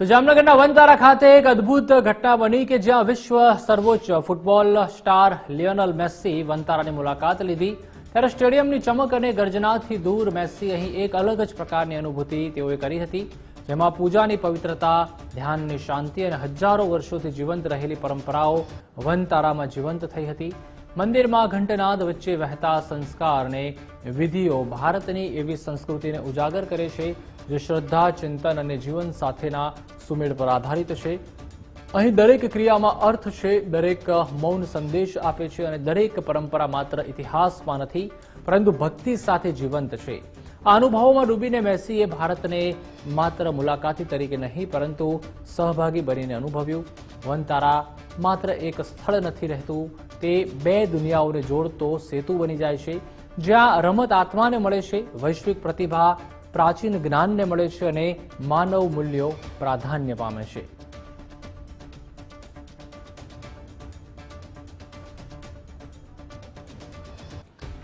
તો જામનગરના વનતારા ખાતે એક અદ્ભુત ઘટના બની કે જ્યાં વિશ્વ સર્વોચ્ચ ફૂટબોલ સ્ટાર લિયોનેલ મેસ્સી વનતારાની મુલાકાત લીધી ત્યારે સ્ટેડિયમની ચમક અને ગર્જનાથી દૂર મેસ્સી અહીં એક અલગ જ પ્રકારની અનુભૂતિ તેઓએ કરી હતી, જેમાં પૂજાની પવિત્રતા, ધ્યાનની શાંતિ અને હજારો વર્ષોથી જીવંત રહેલી પરંપરાઓ વનતારામાં જીવંત થઈ હતી। મંદિરમાં ઘંટનાદ વચ્ચે વહેતા સંસ્કાર અને વિધિઓ ભારતની એવી સંસ્કૃતિને ઉજાગર કરે છે જે શ્રદ્ધા, ચિંતન અને જીવન સાથેના સુમેળ પર આધારિત છે। અહીં દરેક ક્રિયામાં અર્થ છે, દરેક મૌન સંદેશ આપે છે અને દરેક પરંપરા માત્ર ઇતિહાસમાં નથી પરંતુ ભક્તિ સાથે જીવંત છે। આ અનુભવોમાં ડૂબીને મેસ્સીએ ભારતને માત્ર મુલાકાતી તરીકે નહીં પરંતુ સહભાગી બનીને અનુભવ્યું। વનતારા માત્ર એક સ્થળ નથી રહેતું, તે બે દુનિયાઓને જોડતો સેતુ બની જાય છે, જ્યાં રમત આત્માને મળે છે, વૈશ્વિક પ્રતિભા પ્રાચીન જ્ઞાનને મળે છે અને માનવ મૂલ્યો પ્રાધાન્ય પામે છે।